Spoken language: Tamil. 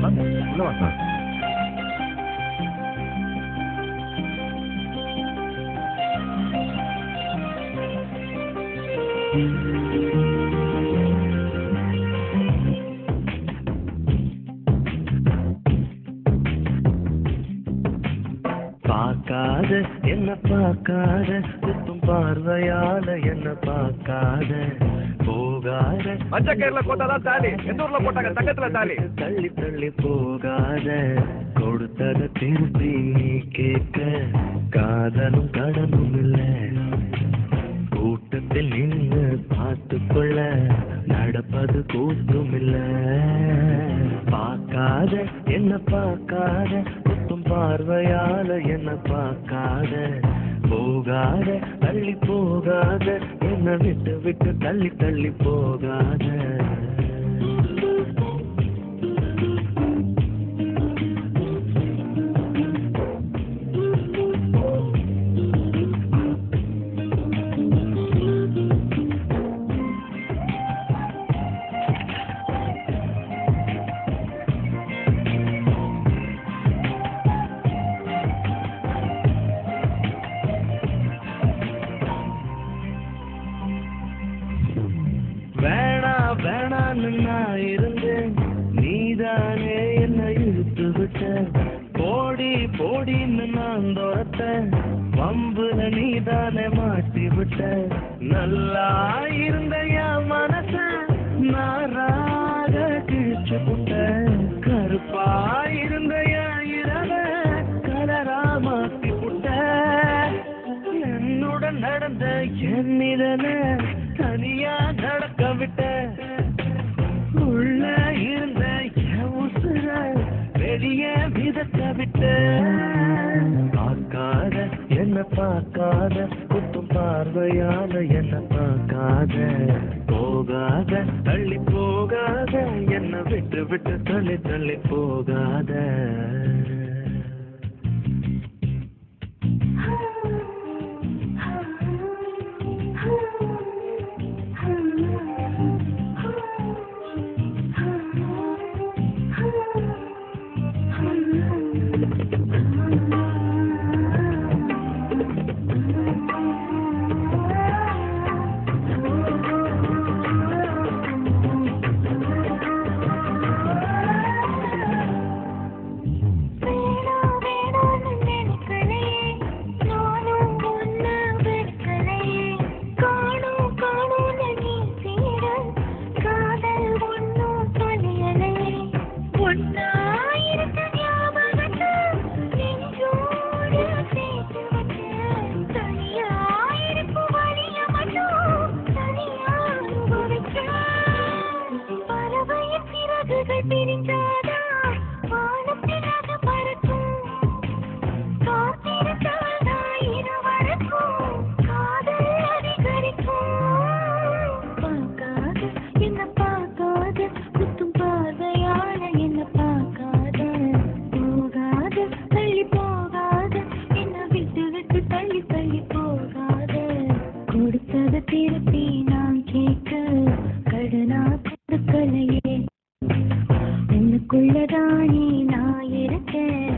உள்ள வாங்க. பார்க்காத என்ன பார்க்காத குத்தும் பார்வையால என்ன பார்க்காத போகாத மஞ்சக்கயிறுல போட்டாதான் தாலி, எந்த ஊர்ல போட்டாங்க தங்கத்துல தாலி. தள்ளி தள்ளி போகாத கொடுத்தத திருப்பி நீ கேட்க காதலும் கடனும் இல்ல கூட்டத்தில் நின்று பார்த்து கொள்ள நடப்பது கூட்டும் இல்ல பார்க்காத என்ன பார்க்காத குத்தும் பார்வையால என்ன பார்க்காத போகாத தள்ளி போகாத என்ன விட்டு விட்டு தள்ளி தள்ளி போகாத வேணான்னு நான் இருந்தேன் நீதானே என்ன இழுத்து விட்ட போடி போடின்னு நான் தோரத்த வம்புல நீதானே மாட்டி விட்ட நல்லா இருந்த என் மனச நாராக கிழிச்சு விட்ட கருப்பா இருந்த என் இரவ கலரா மாத்தி விட்ட என்னுடன் நடந்த என் இதன தனியா நடக்க விட்ட உள்ள இருந்த உசுர வெளிய மிதக்க விட்ட பார்க்காத என்ன பார்க்காத குத்தும் பார்வையால என்ன பார்க்காத போகாத தள்ளி போகாத என்ன விட்டு விட்டு தள்ளி தள்ளி போகாத உனக்குள்ளதானே நான் இருக்கேன்